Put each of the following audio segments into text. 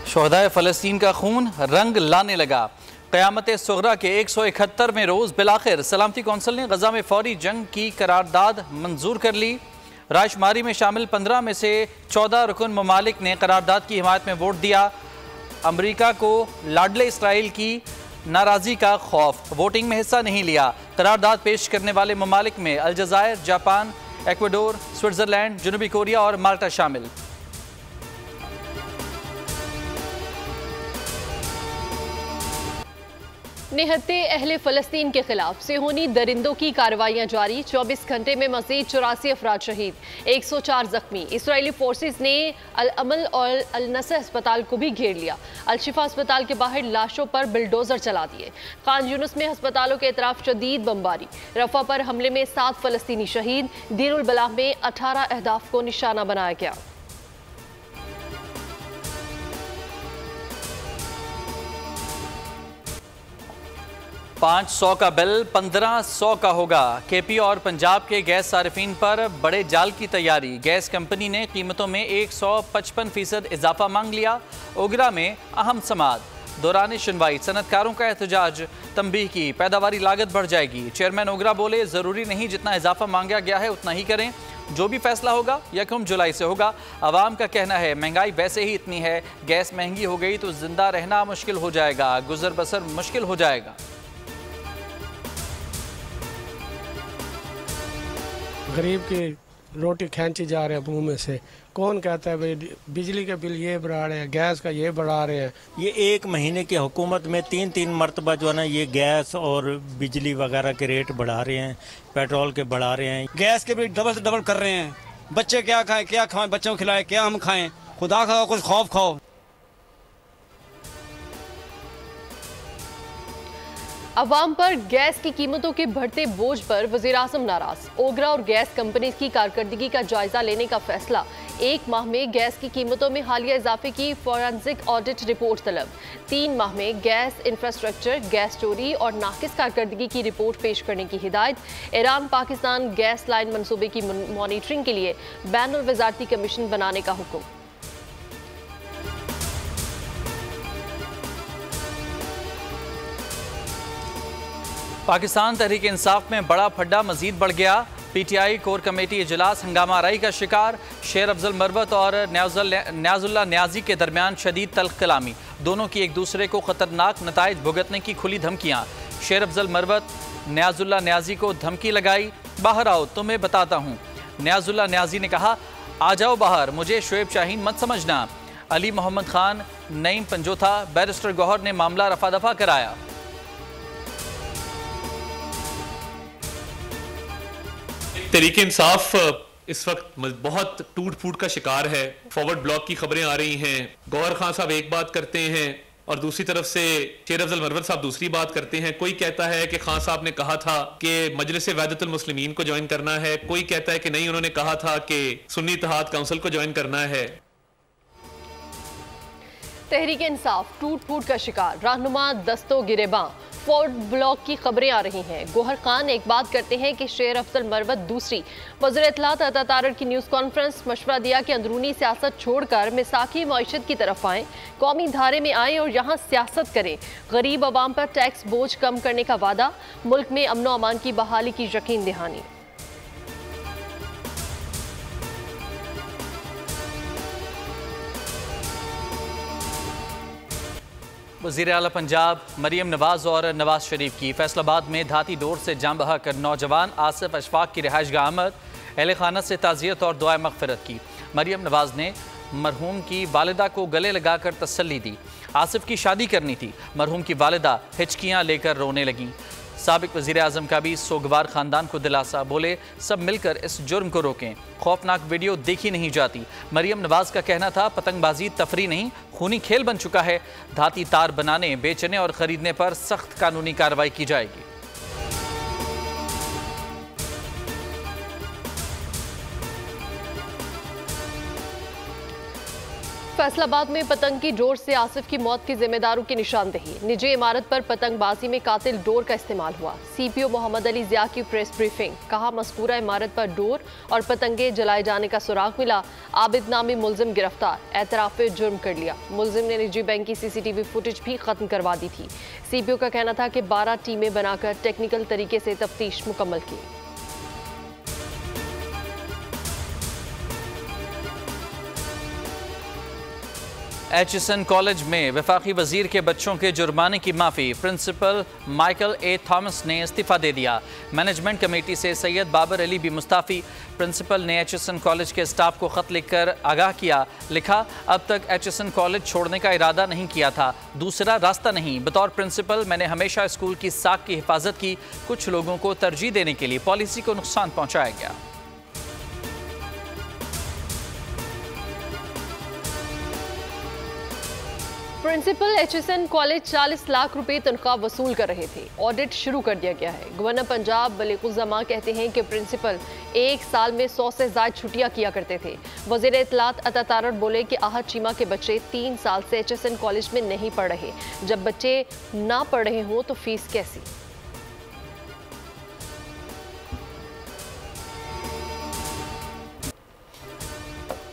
शोहदाए फ़लस्तीन का खून रंग लाने लगा। क़यामत सुग़रा के 171वें रोज़ बिलाखिर सलामती कौंसिल ने गज़ा में फ़ौरी जंग की करारदाद मंजूर कर ली। रायशुमारी में शामिल 15 में से 14 रुकन ममालिक ने करारदाद की हिमायत में वोट दिया। अमरीका को लाडले इसराइल की नाराज़गी का खौफ, वोटिंग में हिस्सा नहीं लिया। करारदाद पेश करने वाले ममालिक में अलजायर, जापान, एक्वाडोर, स्विट्ज़रलैंड, जनूबी कोरिया और माल्टा शामिल। निहत्ते अहले फ़लस्तीन के खिलाफ सेहूनी दरिंदों की कार्रवाइयाँ जारी। 24 घंटे में मज़ीद 84 अफराद शहीद, 104 जख्मी। इसराइली फोर्सेस ने अल अमल और अल नसर अस्पताल को भी घेर लिया। अल शिफा अस्पताल के बाहर लाशों पर बिल्डोजर चला दिए। खान यूनुस में अस्पतालों के अतराफ शदीद बमबारी। रफा पर हमले में 7 फ़लस्तीनी शहीद। दीर उल बलाह में 18 अहदाफ को निशाना बनाया गया। 500 का बिल 1500 का होगा। केपी और पंजाब के गैस सारिफीन पर बड़े जाल की तैयारी। गैस कंपनी ने कीमतों में 155% इजाफा मांग लिया। ओगरा में अहम समात। दौरान सुनवाई सनतकारों का एहतजाज, तंबीह की पैदावारी लागत बढ़ जाएगी। चेयरमैन ओगरा बोले, ज़रूरी नहीं जितना इजाफा मांगा गया है उतना ही करें, जो भी फैसला होगा 1 जुलाई से होगा। आवाम का कहना है महंगाई वैसे ही इतनी है, गैस महंगी हो गई तो जिंदा रहना मुश्किल हो जाएगा, गुजर बसर मुश्किल हो जाएगा। गरीब की रोटी खींची जा रहे हैं मुंह में से। कौन कहता है भाई बिजली के बिल ये बढ़ा रहे हैं, गैस का ये बढ़ा रहे हैं। ये 1 महीने की हुकूमत में 3 मरतबा जो है ना ये गैस और बिजली वगैरह के रेट बढ़ा रहे हैं, पेट्रोल के बढ़ा रहे हैं। गैस के बिल डबल से डबल कर रहे हैं। बच्चे क्या खाएं, क्या खाएं, बच्चों को खिलाएं, क्या हम खाएं। खुदा का कुछ खौफ खाओ। अवाम पर गैस की कीमतों के बढ़ते बोझ पर वज़ीर-ए-आज़म नाराज। ओगरा और गैस कंपनी की कारकर्दगी का जायजा लेने का फैसला। 1 माह में गैस की कीमतों में हालिया इजाफे की फॉरेंसिक ऑडिट रिपोर्ट तलब। 3 माह में गैस इंफ्रास्ट्रक्चर, गैस चोरी और नाकिस कारकर्दगी की रिपोर्ट पेश करने की हिदायत। ईरान पाकिस्तान गैस लाइन मनसूबे की मॉनिटरिंग के लिए बैनुल वज़ारती कमीशन बनाने का हुक्म। पाकिस्तान तहरीक इंसाफ में बड़ा फड्डा मजीद बढ़ गया। पीटीआई कोर कमेटी इजलास हंगामा आराई का शिकार। शेर अफजल मरवत और न्याजुल्लाह न्याजी के दरमियान शदीद तल्ख कलामी। दोनों की एक दूसरे को खतरनाक नताइज भुगतने की खुली धमकियां। शेर अफजल मरवत न्याजुल्लाह न्याजी को धमकी लगाई, बाहर आओ तुम्हें बताता हूँ। न्याजुल्लाह न्याजी ने कहा, आ जाओ बाहर, मुझे शुएब शाहीन मत समझना। अली मोहम्मद खान, नईम पंजोथा, बैरिस्टर गौहर ने मामला रफा दफा कराया। तहरीक इंसाफ इस वक्त बहुत टूट फूट का शिकार है। फॉरवर्ड ब्लॉक की खबरें आ रही हैं, गौहर खान साहब एक बात करते हैं और दूसरी तरफ से शेर अफजल मरवत साहब दूसरी बात करते हैं। कोई कहता है कि खान साहब ने कहा था कि मजलिस वहदतुल मुस्लिमीन को ज्वाइन करना है, कोई कहता है कि नहीं, उन्होंने कहा था कि सुन्नी इत्तेहाद काउंसिल को ज्वाइन करना है। तहरीक इंसाफ टूट फूट का शिकार, रहनुमा दस्तो गिरेबां। फॉरवर्ड ब्लॉक की खबरें आ रही हैं। गौहर खान एक बात करते हैं कि शेर अफजल मरवत दूसरी। वज़ीर इत्तलात अता तारड़ की न्यूज़ कॉन्फ्रेंस, मशवरा दिया कि अंदरूनी सियासत छोड़कर मिसाकी मईशत की तरफ आएँ, कौमी धारे में आएँ और यहाँ सियासत करें। गरीब आवाम पर टैक्स बोझ कम करने का वादा, मुल्क में अमन व अमान की बहाली की यकीन दहानी। वज़ीर आला पंजाब मरीम नवाज और नवाज शरीफ की फैसलाबाद में धाती डोर से जाम बहा कर नौजवान आसिफ अशफाक की रिहाइश गाह आमद। अहले खाना से ताज़ियत और दुआ मग़फ़िरत की। मरीम नवाज ने मरहूम की वालिदा को गले लगाकर तसल्ली दी। आसिफ की शादी करनी थी, मरहूम की वालिदा हिचकियाँ लेकर रोने लगीं। साबिक वज़ीर आज़म का भी सोगवार ख़ानदान को दिलासा, बोले सब मिलकर इस जुर्म को रोकें, खौफनाक वीडियो देखी नहीं जाती। मरीम नवाज का कहना था, पतंगबाजी तफरी नहीं, खूनी खेल बन चुका है। धाती तार बनाने, बेचने और ख़रीदने पर सख्त कानूनी कार्रवाई की जाएगी। फैसलाबाद में पतंग की डोर से आसिफ की मौत के जिम्मेदारों की निशानदेही। निजी इमारत पर पतंगबाजी में कातिल डोर का इस्तेमाल हुआ। सीपीओ मोहम्मद अली जिया की प्रेस ब्रीफिंग। कहा, मज़कूरा इमारत पर डोर और पतंगे जलाए जाने का सुराग मिला। आबिद नामी मुलजिम गिरफ्तार, एतराफ जुर्म कर लिया। मुलजिम ने निजी बैंक की CCTV फुटेज भी खत्म करवा दी थी। सीपीओ का कहना था कि 12 टीमें बनाकर टेक्निकल तरीके से तफ्तीश मुकम्मल की। HSN कॉलेज में वफाकी वजीर के बच्चों के जुर्माने की माफ़ी। प्रिंसिपल माइकल ए थॉमस ने इस्तीफ़ा दे दिया। मैनेजमेंट कमेटी से सैयद बाबर अली भी मुस्ताफ़ी। प्रिंसिपल ने HSN कॉलेज के स्टाफ को ख़त लिखकर आगाह किया। लिखा, अब तक HSN कॉलेज छोड़ने का इरादा नहीं किया था, दूसरा रास्ता नहीं। बतौर प्रिंसिपल मैंने हमेशा स्कूल की साख की हिफाजत की। कुछ लोगों को तरजीह देने के लिए पॉलिसी को नुकसान पहुँचाया गया। प्रिंसिपल HSN कॉलेज 40 लाख रुपए तनख्वाह वसूल कर रहे थे। ऑडिट शुरू कर दिया गया है। गवर्नर पंजाब बलीगुज़मा कहते हैं कि प्रिंसिपल एक साल में 100 से ज़ायद छुट्टियां किया करते थे। वज़ीर इत्तलात अता तारड़ बोले कि आहत चीमा के बच्चे 3 साल से HSN कॉलेज में नहीं पढ़ रहे। जब बच्चे ना पढ़ रहे हों तो फीस कैसी?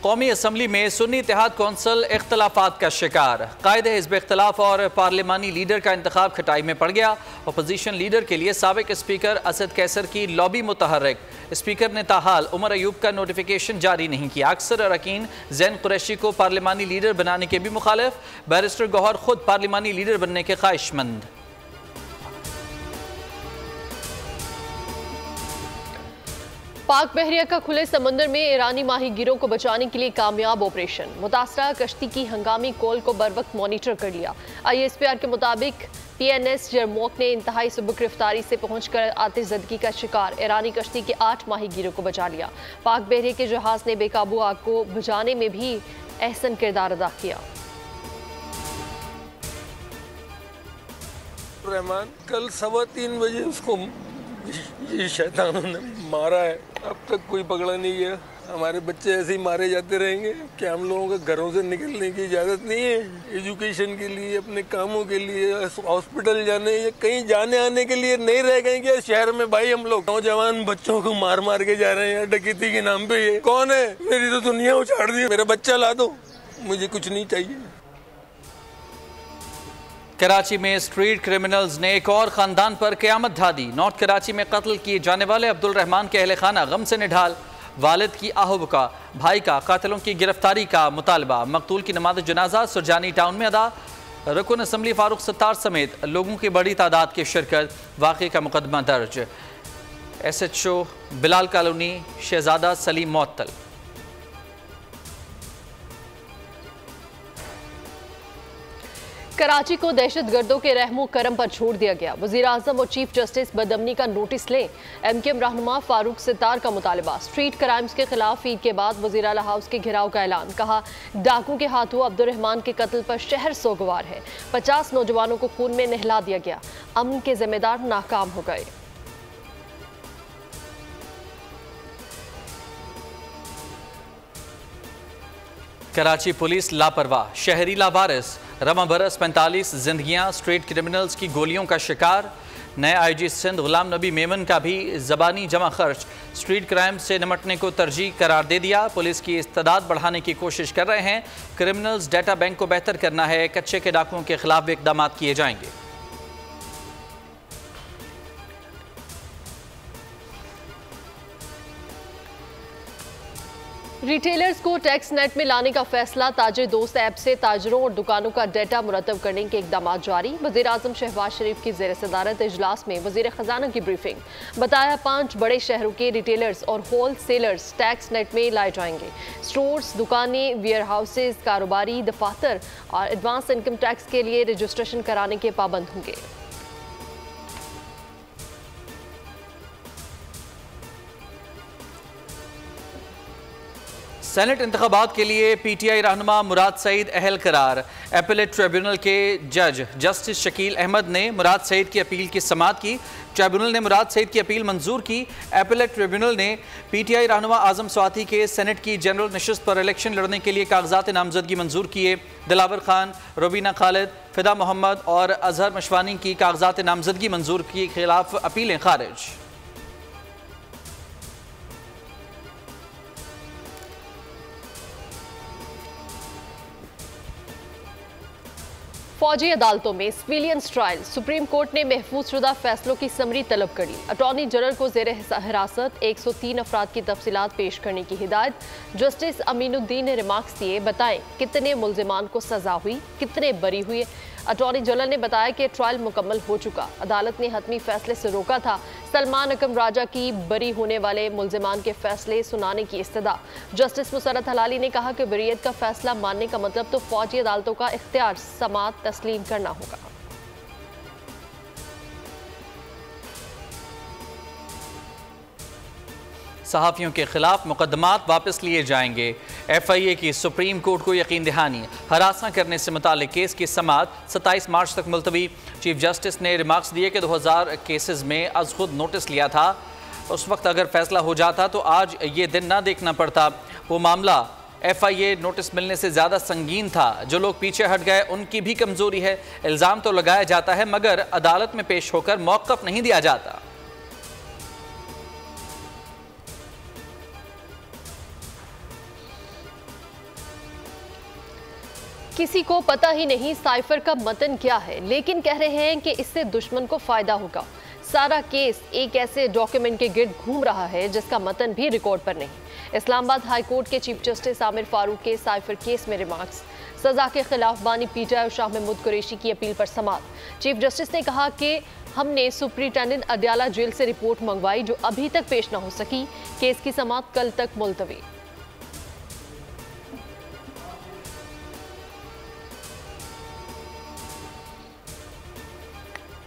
कौमी असम्बली में सुन्नी इत्तेहाद कौंसिल इख्तलाफात का शिकार। कायदे हिज़्ब इख्तलाफ और पार्लिमानी लीडर का इंतखाब खटाई में पड़ गया। अपोजिशन लीडर के लिए साबिक स्पीकर असद कैसर की लॉबी मुतहर्रिक। स्पीकर ने ताहाल उमर अयूब का नोटिफिकेशन जारी नहीं किया। अक्सर अरकान ज़ैन कुरैशी को पार्लिमानी लीडर बनाने के भी मुखालिफ। बैरिस्टर गौहर खुद पार्लिमानी लीडर बनने के ख्वाहिशमंद। पाक बहरिया का खुले समंदर में ईरानी माहीगीरों को बचाने के लिए कामयाब ऑपरेशन। मुतासरा कश्ती की हंगामी कॉल को बर वक्त मॉनिटर कर लिया। ISPR के मुताबिक PNS जरमोक ने इंतहाई सुबह गिरफ्तारी से पहुंचकर आतिशज़दगी का शिकार ईरानी कश्ती के 8 माहीगीरों को बचा लिया। पाक बहरिया के जहाज ने बेकाबू आग को बुझाने में भी अहसन किरदार अदा किया। रहमान कल 3:15 बजे उसको ये शैतानों ने मारा है। अब तक कोई पकड़ा नहीं गया। हमारे बच्चे ऐसे ही मारे जाते रहेंगे। क्या हम लोगों को घरों से निकलने की इजाज़त नहीं है? एजुकेशन के लिए, अपने कामों के लिए, हॉस्पिटल जाने या कहीं जाने आने के लिए नहीं रह गए क्या शहर में? भाई हम लोग नौजवान बच्चों को मार मार के जा रहे हैं डकैती के नाम पे। ये कौन है? मेरी तो दुनिया उछाड़ दी। मेरा बच्चा ला दो, मुझे कुछ नहीं चाहिए। कराची में स्ट्रीट क्रिमिनल्स ने एक और खानदान पर क़यामत ढा दी। नॉर्थ कराची में कत्ल किए जाने वाले अब्दुल रहमान के अहले खाना गम से निढाल। वालिद की आहुबका, भाई का कातिलों की गिरफ्तारी का मुतालबा। मकतूल की नमाज जनाजा सुरजानी टाउन में अदा। रुकन असम्बली फारूक सत्तार समेत लोगों की बड़ी तादाद की शिरकत। वाक़े का मुकदमा दर्ज। SHO बिलाल कॉलोनी शहजादा सलीम मुअत्तल। कराची को दहशतगर्दों के रहमो करम पर छोड़ दिया गया। वज़ीर आज़म और चीफ जस्टिस बदअमनी का नोटिस लें। MKM रहनुमा फारूक सितार का मुतालबा। स्ट्रीट क्राइम्स के खिलाफ ईद के बाद वज़ीर आला हाउस के घेराव का ऐलान। कहा, डाकू के हाथों अब्दुल रहमान के कत्ल पर शहर सोगवार है। 50 नौजवानों को खून में नहला दिया गया। अमन के जिम्मेदार नाकाम हो गए। कराची पुलिस लापरवाह, शहरी लावारिस। रमा बरस 45 जिंदगियां स्ट्रीट क्रिमिनल्स की गोलियों का शिकार। नए IG सिंध गुलाम नबी मेमन का भी ज़बानी जमा खर्च स्ट्रीट क्राइम से निमटने को तरजीह करार दे दिया। पुलिस की इस्तेदाद बढ़ाने की कोशिश कर रहे हैं। क्रिमिनल्स डेटा बैंक को बेहतर करना है। कच्चे के डाकुओं के खिलाफ भी इकदाम किए जाएंगे। रिटेलर्स को टैक्स नेट में लाने का फैसला। ताजिर दोस्त ऐप से ताजरों और दुकानों का डेटा मुरतब करने के इकदाम जारी। वज़ीर आज़म शहबाज शरीफ की ज़ेर सदारत इजलास में वज़ीर ख़जाना की ब्रीफिंग। बताया 5 बड़े शहरों के रिटेलर्स और होल सेलर्स टैक्स नेट में लाए जाएंगे। स्टोर्स, दुकानें, वेयर हाउसेज, कारोबारी दफातर और एडवांस इनकम टैक्स के लिए रजिस्ट्रेशन कराने के पाबंद होंगे। सेनेट इंतखाबात के लिए पीटीआई रहनुमा मुराद सईद अहल करार। एपेलेट ट्रिब्यूनल के जज जस्टिस शकील अहमद ने मुराद सईद की अपील की समाअत की। ट्रिब्यूनल ने मुराद सईद की अपील मंजूर की। एपेलेट ट्रिब्यूनल ने पीटीआई रहनुमा आजम स्वाति के सेनेट की जनरल नशिस्त पर इलेक्शन लड़ने के लिए कागजात नामजदगी मंजूर किए। दिलावर खान, रुबीना खालिद, फिदा मोहम्मद और अजहर मशवानी की कागजात नामजदगी मंजूर के खिलाफ अपीलें खारिज। फौजी अदालतों में सिविलियंस ट्रायल, सुप्रीम कोर्ट ने महफूज शुदा फैसलों की समरी तलब करी। अटॉर्नी जनरल को जेर हिरासत 103 अफराद की तफसीलात पेश करने की हिदायत। जस्टिस अमीनुद्दीन ने रिमार्क्स दिए, बताएं कितने मुल्जिमान को सजा हुई, कितने बरी हुए। अटॉर्नी जनरल ने बताया कि ट्रायल मुकम्मल हो चुका, अदालत ने हतमी फैसले से रोका था। सलमान अकम राजा की बरी होने वाले मुल्जिमान के फैसले सुनाने की इस्तदा। जस्टिस मुसरत हलाली ने कहा कि बरीयत का फैसला मानने का मतलब तो फौजी अदालतों का इख्तियार समाअत तस्लीम करना होगा। सहाफ़ियों के खिलाफ मुकदमात वापस लिए जाएंगे। FIA की सुप्रीम कोर्ट को यकीन दहानी, हरासा करने से मुतालिक केस की समाअत 27 मार्च तक मुलतवी। चीफ जस्टिस ने रिमार्क्स दिए कि 2000 केसेस में अज खुद नोटिस लिया था। उस वक्त अगर फैसला हो जाता तो आज ये दिन ना देखना पड़ता। वो मामला FIA नोटिस मिलने से ज़्यादा संगीन था। जो लोग पीछे हट गए उनकी भी कमज़ोरी है। इल्ज़ाम तो लगाया जाता है मगर अदालत में पेश होकर मौक़िफ़ नहीं दिया जाता। किसी को पता ही नहीं साइफर का मतन क्या है, लेकिन कह रहे हैं कि इससे दुश्मन को फायदा होगा। सारा केस एक ऐसे डॉक्यूमेंट के गिर्द घूम रहा है जिसका मतन भी रिकॉर्ड पर नहीं। इस्लामाबाद हाई कोर्ट के चीफ जस्टिस आमिर फारूक के साइफर केस में रिमार्क्स। सजा के खिलाफ बानी PTI और शाह महमूद कुरैशी की अपील पर समाअत। चीफ जस्टिस ने कहा कि हमने सुप्रिंटेंडेंट अडयाला जेल से रिपोर्ट मंगवाई जो अभी तक पेश न हो सकी। केस की समाअत कल तक मुलतवी।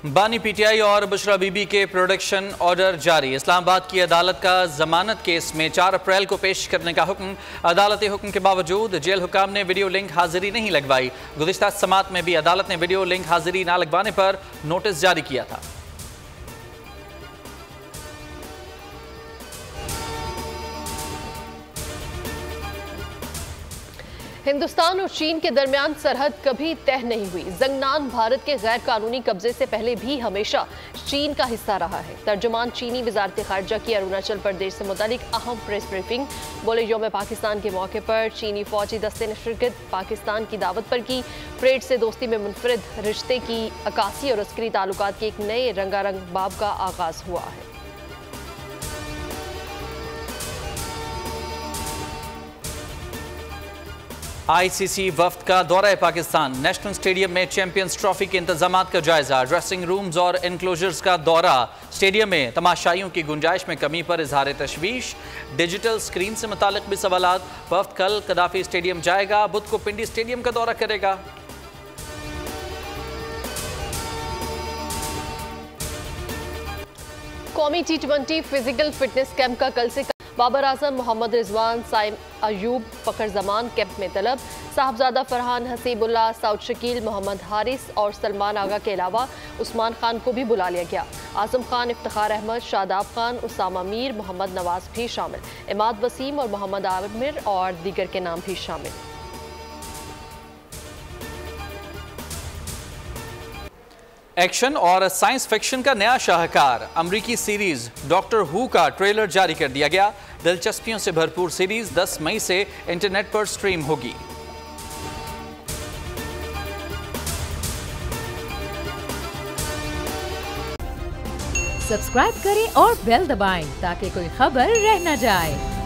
बानी PTI और बुशरा बीबी के प्रोडक्शन ऑर्डर जारी। इस्लामाबाद की अदालत का जमानत केस में 4 अप्रैल को पेश करने का हुक्म। अदालती हुक्म के बावजूद जेल हुकाम ने वीडियो लिंक हाजिरी नहीं लगवाई। गुज़िश्ता समाअत में भी अदालत ने वीडियो लिंक हाजिरी ना लगवाने पर नोटिस जारी किया था। हिंदुस्तान और चीन के दरमियान सरहद कभी तय नहीं हुई। जंगनान भारत के गैर कानूनी कब्जे से पहले भी हमेशा चीन का हिस्सा रहा है। तर्जुमान चीनी वजारत खारजा की अरुणाचल प्रदेश से मुतालिक अहम प्रेस ब्रीफिंग। बोले, यौम पाकिस्तान के मौके पर चीनी फौजी दस्ते ने शिरकत पाकिस्तान की दावत पर की। परेड से दोस्ती में मुनफरिद रिश्ते की अक्सी और अस्करी ताल्लुकात के एक नए रंगारंग बाब का आगाज हुआ है। ICC वफ्द का दौरा पाकिस्तान। नेशनल स्टेडियम में चैंपियंस ट्रॉफी के इंतजामात का जायजा। ड्रेसिंग रूम्स और इनक्लोजर्स का दौरा। स्टेडियम में तमाशाइयों की गुंजाइश में कमी पर इजहार तशवीश। डिजिटल स्क्रीन से मुतालिक भी सवालात। वफ्द कल कदाफी स्टेडियम जाएगा, बुध को पिंडी स्टेडियम का दौरा करेगा। कौमी T20 फिजिकल फिटनेस कैंप का कल से बाबर आजम, मोहम्मद रिजवान, साइम अयूब, फखर जमान कैंप में तलब। साहबजादा फरहान, हसीबुल्लाह, साउद शकील, मोहम्मद हारिस और सलमान आगा के अलावा उस्मान खान को भी बुला लिया गया। आजम खान, इफ्तिखार अहमद, शादाब खान, उसामा मीर, मोहम्मद नवाज भी शामिल। इमाद वसीम और मोहम्मद आमिर और दीगर के नाम भी शामिल। एक्शन और साइंस फिक्शन का नया शाहकार। अमरीकी सीरीज डॉक्टर हू का ट्रेलर जारी कर दिया गया। दिलचस्पियों से भरपूर सीरीज 10 मई से इंटरनेट पर स्ट्रीम होगी। सब्सक्राइब करें और बेल दबाएं ताकि कोई खबर रह न जाए।